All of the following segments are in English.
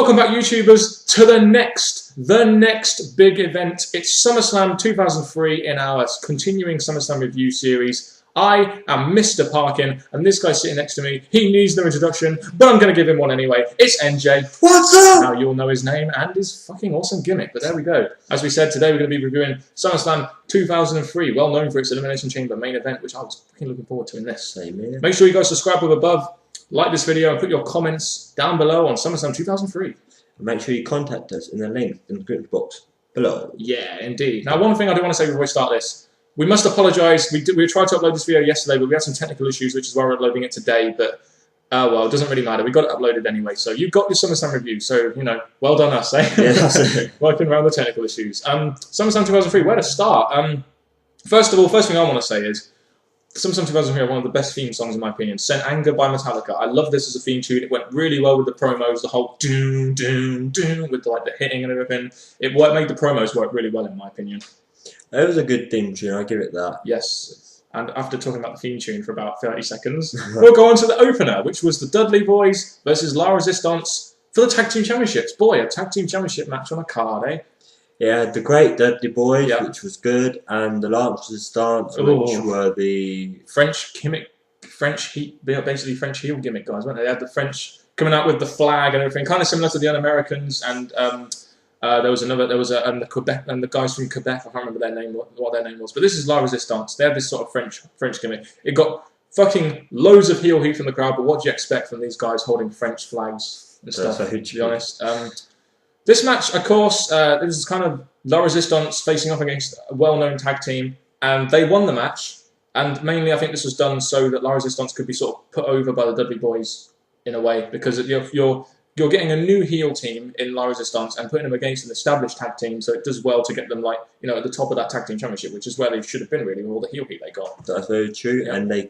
Welcome back, YouTubers, to the next big event. It's SummerSlam 2003 in our continuing SummerSlam review series. I am Mr. Parkin, and this guy sitting next to me, he needs no introduction, but I'm going to give him one anyway. It's NJ. What's up? Now you'll know his name and his fucking awesome gimmick, but there we go. As we said, today we're going to be reviewing SummerSlam 2003, well known for its Elimination Chamber main event, which I was fucking looking forward to in this. Same here. Make sure you guys subscribe up above, like this video, and put your comments down below on SummerSlam 2003. Make sure you contact us in the link in the description box below. Yeah, indeed. Now, one thing I do want to say before we start this, we must apologise. We tried to upload this video yesterday, but we had some technical issues, which is why we're uploading it today. But, well, it doesn't really matter. We got it uploaded anyway. So you got your SummerSlam review. So, you know, well done us, eh? Yeah, that's it. Working around the technical issues. SummerSlam 2003, where to start? First of all, first thing I want to say is, SummerSlam 2003 are one of the best theme songs in my opinion. Sent Anger by Metallica. I love this as a theme tune. It went really well with the promos, the whole doom, doom, doom, with the hitting and everything. It made the promos work really well in my opinion. It was a good theme tune, I'll give it that. Yes. And after talking about the theme tune for about 30 seconds, we'll go on to the opener, which was the Dudley Boys versus La Resistance for the Tag Team Championships. Boy, a Tag Team Championship match on a card, eh? Yeah, the Great Dudley Boys, which was good, and the Lance Resistance, which were the basically French heel gimmick guys, weren't they? They had the French coming out with the flag and everything, kind of similar to the Un-Americans, and the Quebec, and the guys from Quebec, I can't remember their name, what their name was, but this is La Resistance. They had this sort of French gimmick. It got fucking loads of heel heat from the crowd, but what do you expect from these guys holding French flags and stuff, to be honest? This match, of course, this is kind of La Resistance facing off against a well-known tag team, and they won the match, and mainly I think this was done so that La Resistance could be sort of put over by the Dudley Boys in a way, because you're getting a new heel team in La Resistance and putting them against an established tag team, so it does well to get them, like, you know, at the top of that tag team championship, which is where they should have been really with all the heel heat they got. That's very true, and they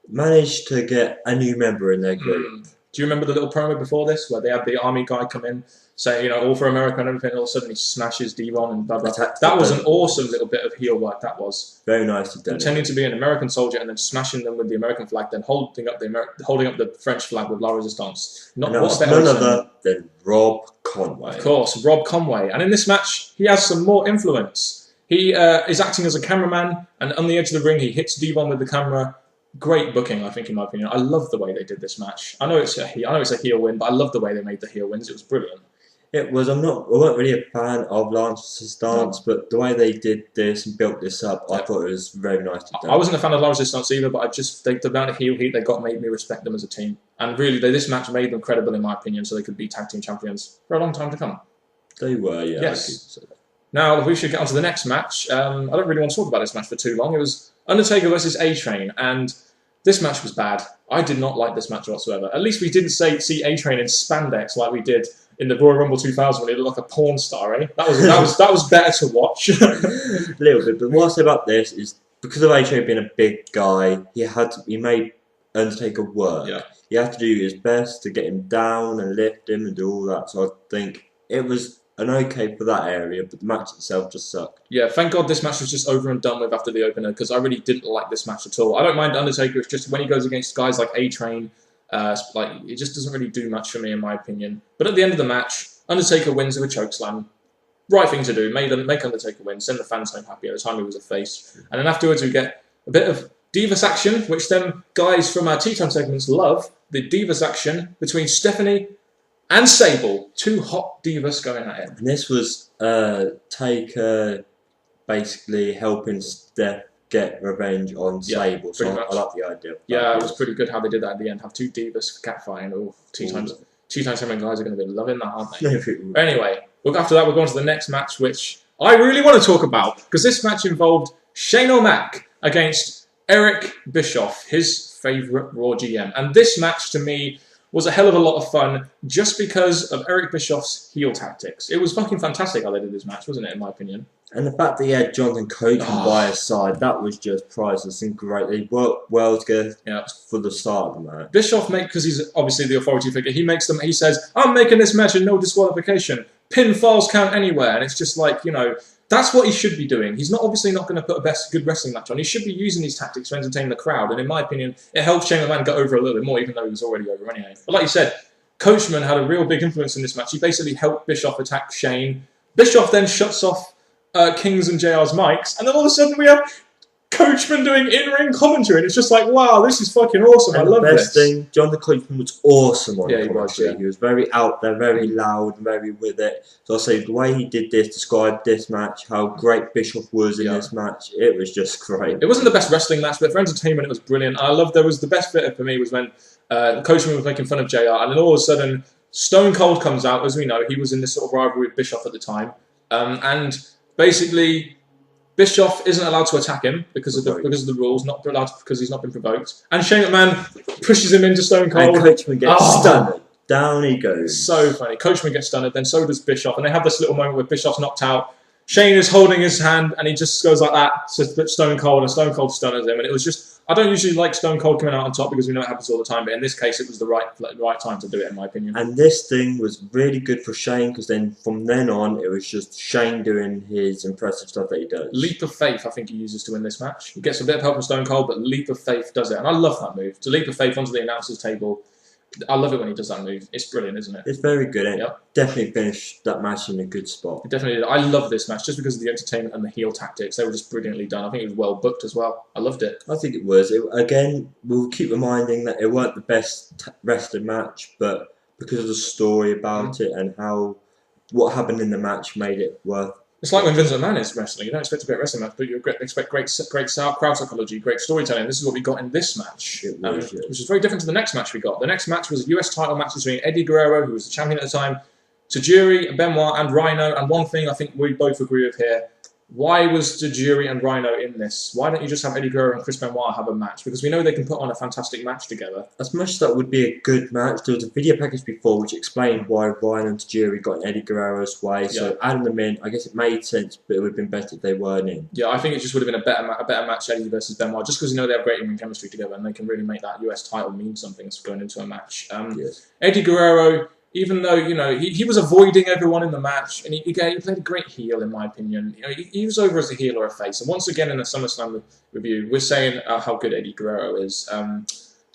managed to get a new member in their group. Do you remember the little promo before this, where they had the army guy come in, say, you know, all for America and everything, and all of a sudden he smashes D-Ron and blah, blah. That was an awesome little bit of heel work, that was. Very nicely done. Pretending to be an American soldier and then smashing them with the American flag, then holding up the French flag with La Resistance. None other than Rob Conway. Of course, Rob Conway. And in this match, he has some more influence. He is acting as a cameraman, and on the edge of the ring, he hits D-Ron with the camera. Great booking, I think, in my opinion. I love the way they did this match. I know it's a heel win, but I love the way they made the heel wins. It was brilliant. It was. I wasn't really a fan of Lance Resistance, but the way they did this and built this up, I thought it was very nicely done. I wasn't a fan of La Resistance either, but the amount of heel heat they got made me respect them as a team. And really, this match made them credible, in my opinion, so they could be tag team champions for a long time to come. They were, yeah. Yes. Now, we should get on to the next match. I don't really want to talk about this match for too long. It was Undertaker versus A-Train, and this match was bad. I did not like this match whatsoever. At least we didn't see A-Train in spandex like we did in the Royal Rumble 2000 when he looked like a porn star, eh? That was better to watch. A little bit, but what I say about this is, because of A-Train being a big guy, he made Undertaker work. Yeah. He had to do his best to get him down and lift him and do all that, so I think it was an okay for that area, but the match itself just sucked. Yeah, thank God this match was just over and done with after the opener, because I really didn't like this match at all. I don't mind Undertaker, it's just when he goes against guys like A-Train, it just doesn't really do much for me in my opinion. But at the end of the match, Undertaker wins with a chokeslam. Right thing to do, make Undertaker win, send the fans home happy at the time he was a face. And then afterwards we get a bit of Divas action, which them guys from our Tea Time segments love. The Divas action between Stephanie and Sable, two hot divas going at it. And this was Taker basically helping Steph get revenge on Sable. So I like the idea. Yeah, it was pretty good how they did that at the end. Have two divas catfighting. Oh, Tea Time segment guys are going to be loving that, aren't they? Anyway, after that we're going to the next match, which I really want to talk about, because this match involved Shane O'Mac against Eric Bischoff, his favourite Raw GM. And this match, to me, was a hell of a lot of fun just because of Eric Bischoff's heel tactics. It was fucking fantastic how they did this match, wasn't it, in my opinion? And the fact that he had Jonathan Coachman by his side, that was just priceless and great. They worked well together for the start of the match. Bischoff, because he's obviously the authority figure, he says, I'm making this match and no disqualification. Pinfalls count anywhere. And it's just like, you know, that's what he should be doing. He's obviously not going to put a good wrestling match on. He should be using these tactics to entertain the crowd. And in my opinion, it helped Shane McMahon get over a little bit more, even though he was already over anyway. But like you said, Coachman had a real big influence in this match. He basically helped Bischoff attack Shane. Bischoff then shuts off King's and JR's mics, and then all of a sudden we have Coachman doing in-ring commentary, and it's just like, wow, this is fucking awesome. And I love this. The best thing, John the Coachman was awesome on Yeah, commentary. He was very out there, very loud, very with it. So I'll say the way he did this, described this match, how great Bischoff was in this match, it was just great. It wasn't the best wrestling match, but for entertainment, it was brilliant. I loved. There was the best bit for me was when Coachman was making fun of JR, and then all of a sudden Stone Cold comes out. As we know, he was in this sort of rivalry with Bischoff at the time, and basically Bischoff isn't allowed to attack him because of the rules, not allowed because he's not been provoked. And Shane McMahon pushes him into Stone Cold. And Coachman gets stunned. Down he goes. So funny. Coachman gets stunned, then so does Bischoff, and they have this little moment where Bischoff's knocked out. Shane is holding his hand, and he just goes like that to Stone Cold, and Stone Cold stunners him. And it was just, I don't usually like Stone Cold coming out on top because we know it happens all the time, but in this case, it was the right time to do it, in my opinion. And this thing was really good for Shane because then from then on, it was just Shane doing his impressive stuff that he does. Leap of Faith, I think he uses to win this match. He gets a bit of help from Stone Cold, but Leap of Faith does it, and I love that move. To Leap of Faith onto the announcer's table. I love it when he does that move. It's brilliant, isn't it? It's very good. And definitely finished that match in a good spot. It definitely did. I love this match just because of the entertainment and the heel tactics. They were just brilliantly done. I think it was well booked as well. I loved it. I think it was. Again, we'll keep reminding that it weren't the best wrestling match, but because of the story about it and what happened in the match made it worth. It's like when Vince McMahon is wrestling. You don't expect a great wrestling match, but you expect great crowd psychology, great storytelling. This is what we got in this match, which is very different to the next match we got. The next match was a US title match between Eddie Guerrero, who was the champion at the time, Tajiri, Benoit, and Rhino. And one thing I think we both agree with here, why was Tajiri and Rhino in this? Why don't you just have Eddie Guerrero and Chris Benoit have a match? Because we know they can put on a fantastic match together. As much as that would be a good match, there was a video package before which explained why Rhino and Tajiri got in Eddie Guerrero's way. So adding them in, I guess it made sense, but it would have been better if they weren't in. Yeah, I think it just would have been a better match, Eddie versus Benoit, just because you know they have great in chemistry together and they can really make that US title mean something going into a match. Eddie Guerrero, even though, you know, he was avoiding everyone in the match, and he played a great heel, in my opinion. You know, he was over as a heel or a face. And once again, in the Summerslam review, we're saying how good Eddie Guerrero is.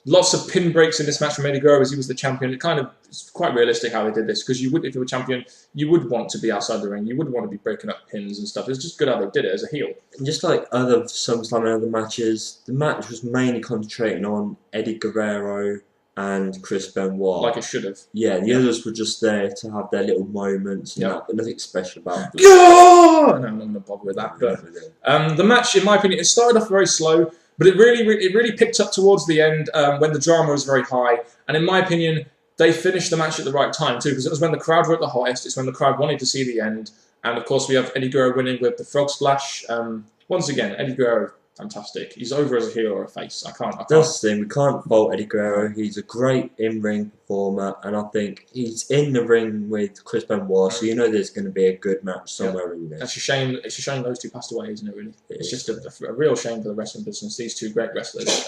Lots of pin breaks in this match from Eddie Guerrero as he was the champion. It's quite realistic how they did this, because if you were champion, you would want to be outside the ring. You would want to be breaking up pins and stuff. It's just good how they did it as a heel. And just like other SummerSlam and other matches, the match was mainly concentrating on Eddie Guerrero and Chris Benoit. Like it should have. Yeah, the others were just there to have their little moments and that, but nothing special about them. No, I'm not going to bother with that. But the match, in my opinion, it started off very slow, but it really picked up towards the end when the drama was very high. And in my opinion, they finished the match at the right time too, because it was when the crowd were at the hottest. It's when the crowd wanted to see the end. And of course, we have Eddie Guerrero winning with the frog splash. Once again, Eddie Guerrero, fantastic. He's over as a heel or a face. I can't. That's the thing. We can't fault Eddie Guerrero. He's a great in-ring performer, and I think he's in the ring with Chris Benoit, so you know there's going to be a good match somewhere in there. It's a shame. It's a shame those two passed away, isn't it? Really, it's just a real shame for the wrestling business. These two great wrestlers.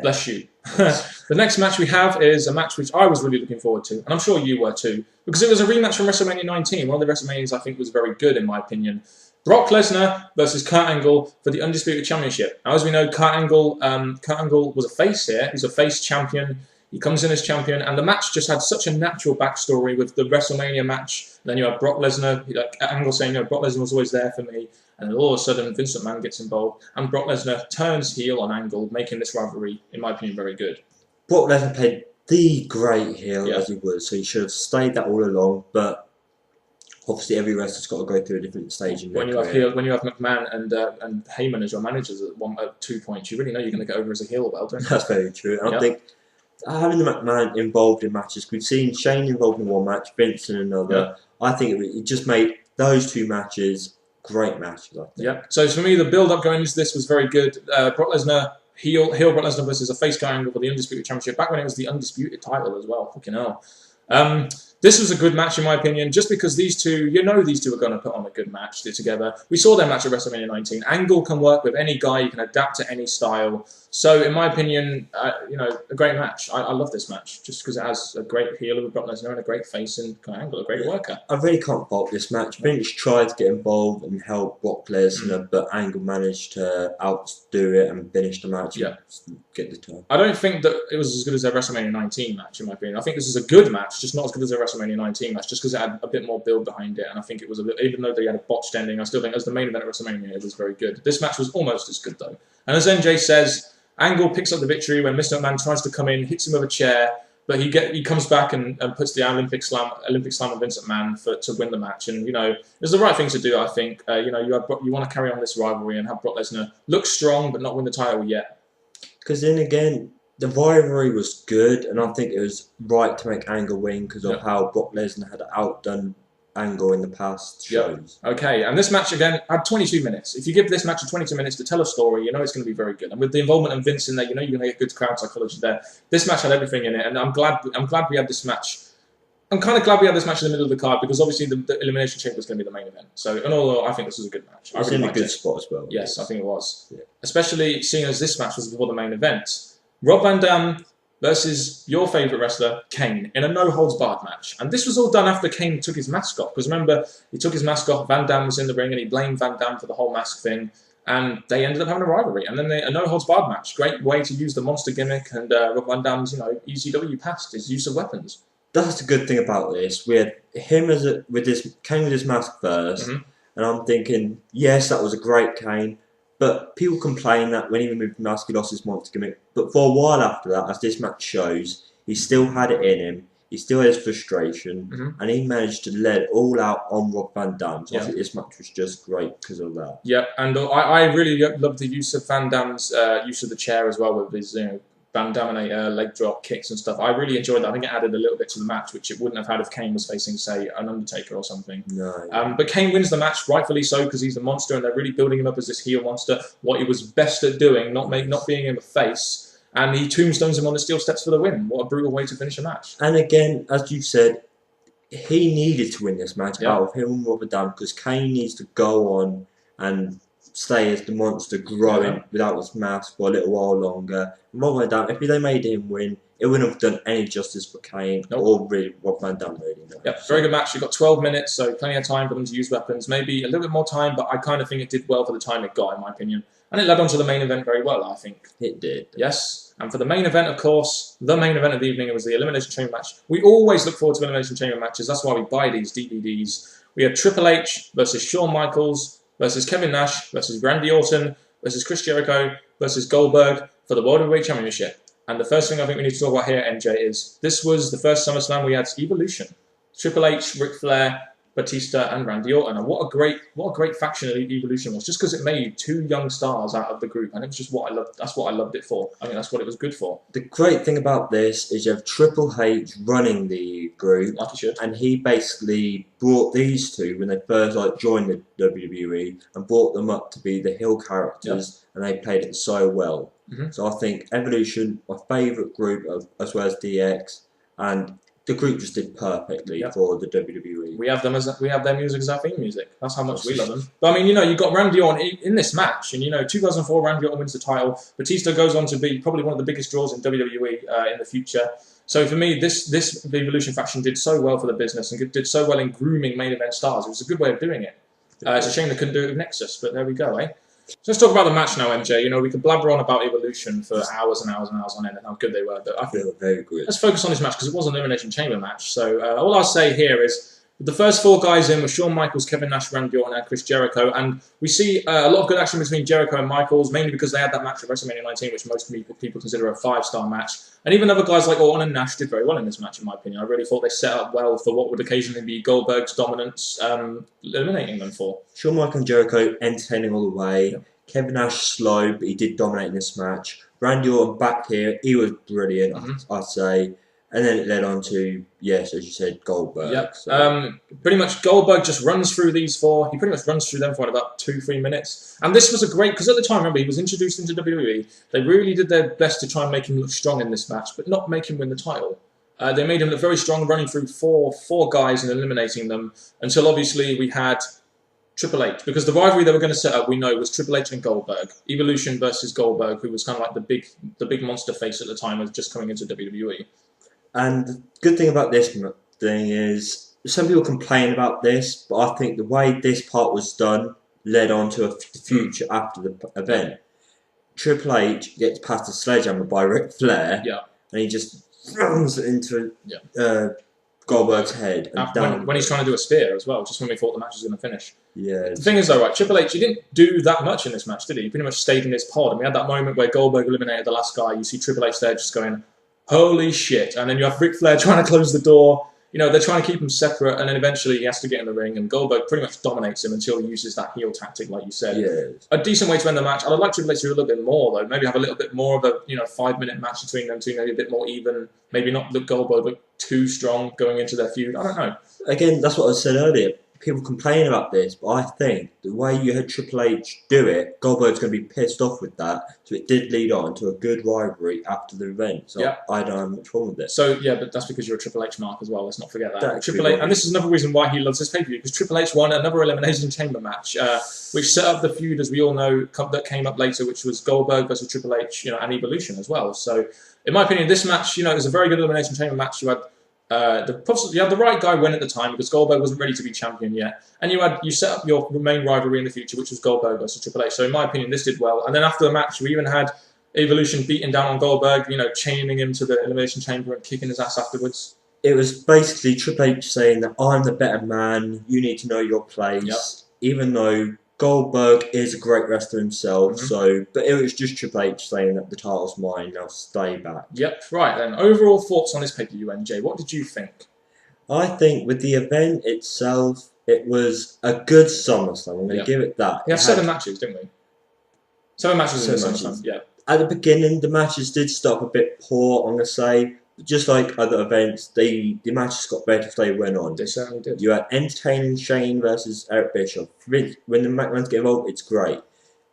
Bless you. The next match we have is a match which I was really looking forward to, and I'm sure you were too, because it was a rematch from WrestleMania 19. One of the WrestleManias I think was very good, in my opinion. Brock Lesnar versus Kurt Angle for the Undisputed Championship. Now, as we know, Kurt Angle was a face here. He's a face champion. He comes in as champion, and the match just had such a natural backstory with the WrestleMania match. Then you have Brock Lesnar, Angle saying, "No, Brock Lesnar was always there for me." And then all of a sudden, Vince McMahon gets involved, and Brock Lesnar turns heel on Angle, making this rivalry, in my opinion, very good. Brock Lesnar played the great heel as he was, so he should have stayed that all along, but obviously, every wrestler's got to go through a different stage in their career. When you have McMahon and Heyman as your managers at 2 points, you really know you're going to get over as a heel, well, don't you? That's very true. And I think having the McMahon involved in matches, we've seen Shane involved in one match, Vince in another. I think it just made those two matches great matches, I think. Yeah. So for me, the build-up going into this was very good. Brock Lesnar, heel Brock Lesnar versus a face guy Angle for the Undisputed Championship, back when it was the Undisputed title as well. Fucking hell. This was a good match in my opinion, just because these two, these two are going to put on a good match together. We saw their match at WrestleMania 19. Angle can work with any guy, you can adapt to any style. So in my opinion, a great match. I love this match, just because it has a great heel with Brock Lesnar and a great face, and Angle, a great worker. I really can't fault this match. Vince tried to get involved and help Brock Lesnar, but Angle managed to outdo it and finish the match. Yeah. Get the turn. I don't think that it was as good as their WrestleMania 19 match, in my opinion. I think this is a good match, just not as good as their WrestleMania 19 match, just because it had a bit more build behind it. And I think it was even though they had a botched ending, I still think as the main event at WrestleMania, it was very good. This match was almost as good though. And as NJ says, Angle picks up the victory when Mr. McMahon tries to come in, hits him with a chair, but he comes back and puts the Olympic Slam on Vince McMahon to win the match. And it was the right thing to do. I think you want to carry on this rivalry and have Brock Lesnar look strong but not win the title yet. Because then again, the rivalry was good, and I think it was right to make Angle win because of how Brock Lesnar had outdone Angle in the past shows. Okay, and this match again had 22 minutes. If you give this match 22 minutes to tell a story, it's going to be very good. And with the involvement of Vince in there, you're going to get good crowd psychology there. This match had everything in it, and I'm glad we had this match. I'm kind of glad we had this match in the middle of the card because obviously the Elimination Chamber is going to be the main event. So, in all, I think this was a good match. It's in a good spot as well. Yes, I think it was. Yeah. Especially seeing as this match was before the main event. Rob Van Dam versus your favourite wrestler, Kane, in a no-holds-barred match. And this was all done after Kane took his mask off. Because remember, he took his mask off, Van Dam was in the ring, and he blamed Van Dam for the whole mask thing. And they ended up having a rivalry. And then a no-holds-barred match. Great way to use the monster gimmick and Rob Van Dam's, ECW past, his use of weapons. That's the good thing about this. We had him Kane with his mask first. And I'm thinking, yes, that was a great Kane. But people complain that when he removed the mask, he lost his monster gimmick. But for a while after that, as this match shows, he still had it in him. He still had his frustration. And he managed to let it all out on Rob Van Dam. So I think this match was just great because of that. Yeah, and I really loved the use of Van Dam's use of the chair as well with his Van Daminator, leg drop, kicks and stuff. I really enjoyed that. I think it added a little bit to the match, which it wouldn't have had if Kane was facing, say, an Undertaker or something. No. But Kane wins the match, rightfully so, because he's the monster, and they're really building him up as this heel monster. What he was best at doing, not being in the face, and he tombstones him on the steel steps for the win. What a brutal way to finish a match. And again, as you said, he needed to win this match out of him and Rob Van Dam, because Kane needs to go on and stay as the monster growing without his mask for a little while longer. And Rob Van Dam, if they made him win, it wouldn't have done any justice for Kane or really Rob Van Dam really. Very good match. You've got 12 minutes, so plenty of time for them to use weapons. Maybe a little bit more time, but I kind of think it did well for the time it got, in my opinion. And it led on to the main event very well, I think. It did. Yes. And for the main event, of course, the main event of the evening, it was the Elimination Chamber match. We always look forward to Elimination Chamber matches. That's why we buy these DVDs. We had Triple H versus Shawn Michaels versus Kevin Nash versus Randy Orton versus Chris Jericho versus Goldberg for the World Heavyweight Championship. And the first thing I think we need to talk about here, MJ, is this was the first SummerSlam we had Evolution. Triple H, Ric Flair, Batista, and Randy Orton. And what a great faction Evolution was, just because it made two young stars out of the group, and it was just what I loved. That's what I loved it for. I mean, that's what it was good for. The great thing about this is you have Triple H running the group, like he should, and he basically brought these two when they first joined the WWE and brought them up to be the heel characters, and they played it so well. So I think Evolution, my favourite group, as well as DX, and the group just did perfectly for the WWE. We have them we have their music as our theme music. That's how much we love them. But I mean, you got Randy Orton in this match, and 2004 Randy Orton wins the title. Batista goes on to be probably one of the biggest draws in WWE in the future. So for me, this Evolution faction did so well for the business and did so well in grooming main event stars. It was a good way of doing it. It's a shame they couldn't do it with Nexus, but there we go, eh? So let's talk about the match now, MJ. We could blabber on about Evolution for hours and hours and hours on end and how good they were, but I feel very good. Let's focus on this match because it was an Elimination Chamber match. So all I'll say here is the first four guys in were Shawn Michaels, Kevin Nash, Randy Orton, and Chris Jericho, and we see a lot of good action between Jericho and Michaels, mainly because they had that match at WrestleMania 19, which most people consider a 5-star match. And even other guys like Orton and Nash did very well in this match, in my opinion. I really thought they set up well for what would occasionally be Goldberg's dominance, eliminating them for. Shawn Michaels and Jericho entertaining all the way. Kevin Nash slow, but he did dominate in this match. Randy Orton back here, he was brilliant, I'd say. And then it led on to, yes, as you said, Goldberg. Yep. So. Pretty much Goldberg just runs through these four. He pretty much runs through them for about 2-3 minutes. And this was a great, because at the time, remember, he was introduced into WWE. They really did their best to try and make him look strong in this match, but not make him win the title. They made him look very strong, running through four guys and eliminating them until obviously we had Triple H, because the rivalry they were going to set up, we know, was Triple H and Goldberg. Evolution versus Goldberg, who was kind of like the big monster face at the time, was just coming into WWE. And the good thing about this thing is, some people complain about this, but I think the way this part was done led on to a future after the event. Triple H gets past the sledgehammer by Ric Flair, and he just throws it into Goldberg's head. And when he's trying to do a spear as well, just when we thought the match was going to finish. Yeah. The thing is though, right, Triple H, he didn't do that much in this match, did he? He pretty much stayed in his pod, and we had that moment where Goldberg eliminated the last guy. You see Triple H there just going, holy shit. And then you have Ric Flair trying to close the door. You know, they're trying to keep him separate, and then eventually he has to get in the ring, and Goldberg pretty much dominates him until he uses that heel tactic, like you said. Yes. A decent way to end the match. I'd like Triple H to do a little bit more, though. Maybe have a little bit more of a 5-minute match between them two, maybe a bit more even. Maybe not look Goldberg look too strong going into their feud. I don't know. Again, that's what I said earlier. People complain about this, but I think the way you had Triple H do it, Goldberg's going to be pissed off with that. So it did lead on to a good rivalry after the event. So I don't have much problem with it. So yeah, but that's because you're a Triple H mark as well. Let's not forget that. Triple H, and this is another reason why he loves this pay-per-view, because Triple H won another Elimination Chamber match, which set up the feud, as we all know, that came up later, which was Goldberg versus Triple H, and Evolution as well. So in my opinion, this match, is a very good Elimination Chamber match. You had the right guy win at the time because Goldberg wasn't ready to be champion yet, and you set up your main rivalry in the future, which was Goldberg versus Triple H. So in my opinion, this did well. And then after the match, we even had Evolution beating down on Goldberg, chaining him to the Elimination Chamber and kicking his ass afterwards. It was basically Triple H saying that I'm the better man. You need to know your place, even though Goldberg is a great wrestler himself, but it was just Triple H saying that the title's mine, now stay back. Yep, right then. Overall thoughts on this pay-per-view, NJ. What did you think? I think with the event itself, it was a good SummerSlam. I'm going to give it that. We had 7 matches, didn't we? 7 matches in the SummerSlam, yeah. At the beginning, the matches did start a bit poor, I'm going to say. Just like other events, the matches got better as they went on. They certainly did. You had entertaining Shane versus Eric Bischoff. When the McMahons get involved, it's great.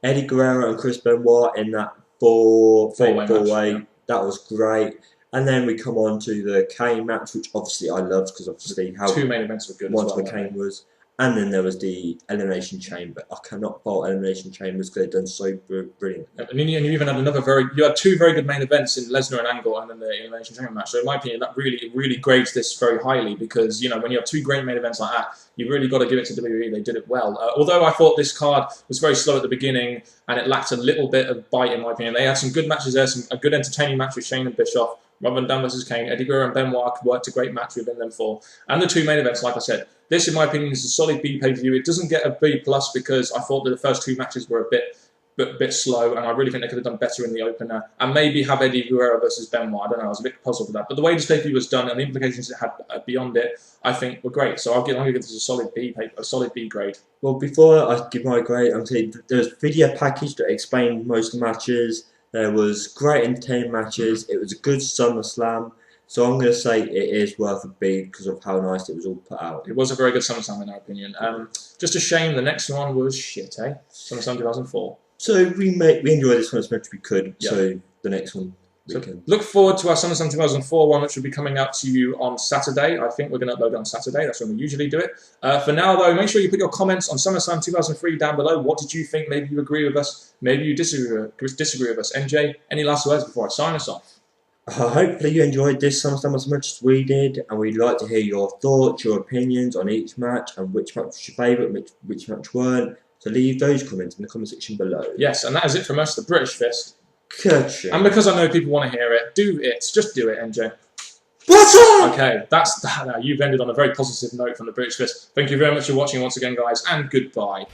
Eddie Guerrero and Chris Benoit in that four-way, that was great. And then we come on to the Kane match, which obviously I loved because obviously how 2 main events were good. One for Kane was. And then there was the Elimination Chamber. I cannot fault Elimination Chambers because they've done so brilliant. And you even had you had 2 very good main events in Lesnar and Angle, and then the Elimination Chamber match. So in my opinion, that really grades this very highly because when you have 2 great main events like that, you've really got to give it to WWE. They did it well. Although I thought this card was very slow at the beginning and it lacked a little bit of bite in my opinion. They had some good matches there, a good entertaining match with Shane and Bischoff. Rob Van Dam versus Kane, Eddie Guerrero and Benoit worked a great match within them 4. And the 2 main events, like I said, this, in my opinion, is a solid B pay-per-view. It doesn't get a B+ because I thought that the first 2 matches were a bit slow, and I really think they could have done better in the opener. And maybe have Eddie Guerrero versus Benoit. I don't know. I was a bit puzzled with that. But the way this pay-per-view was done and the implications it had beyond it, I think were great. So I'm going to give this a solid B grade. Well, before I give my grade, I'm saying there's a video package that explained most of the matches. There was great entertaining matches. It was a good SummerSlam. So I'm going to say it is worth a B because of how nice it was all put out. It was a very good SummerSlam in our opinion. Just a shame the next one was shit, eh? SummerSlam 2004. So we enjoyed this one as much as we could. Yep. So the next one we can look forward to our SummerSlam 2004 one, which will be coming out to you on Saturday. I think we're going to upload it on Saturday. That's when we usually do it. For now, though, make sure you put your comments on SummerSlam 2003 down below. What did you think? Maybe you agree with us. Maybe you disagree with us. NJ, any last words before I sign us off? Hopefully you enjoyed this SummerSlam as much as we did, and we'd like to hear your thoughts, your opinions on each match, and which match was your favourite, which match weren't. So leave those comments in the comment section below. Yes, and that is it from us, the British Fist. Gotcha. And because I know people want to hear it, just do it, NJ. What's up? Okay, that's that. Now you've ended on a very positive note from the British Fist. Thank you very much for watching once again, guys, and goodbye.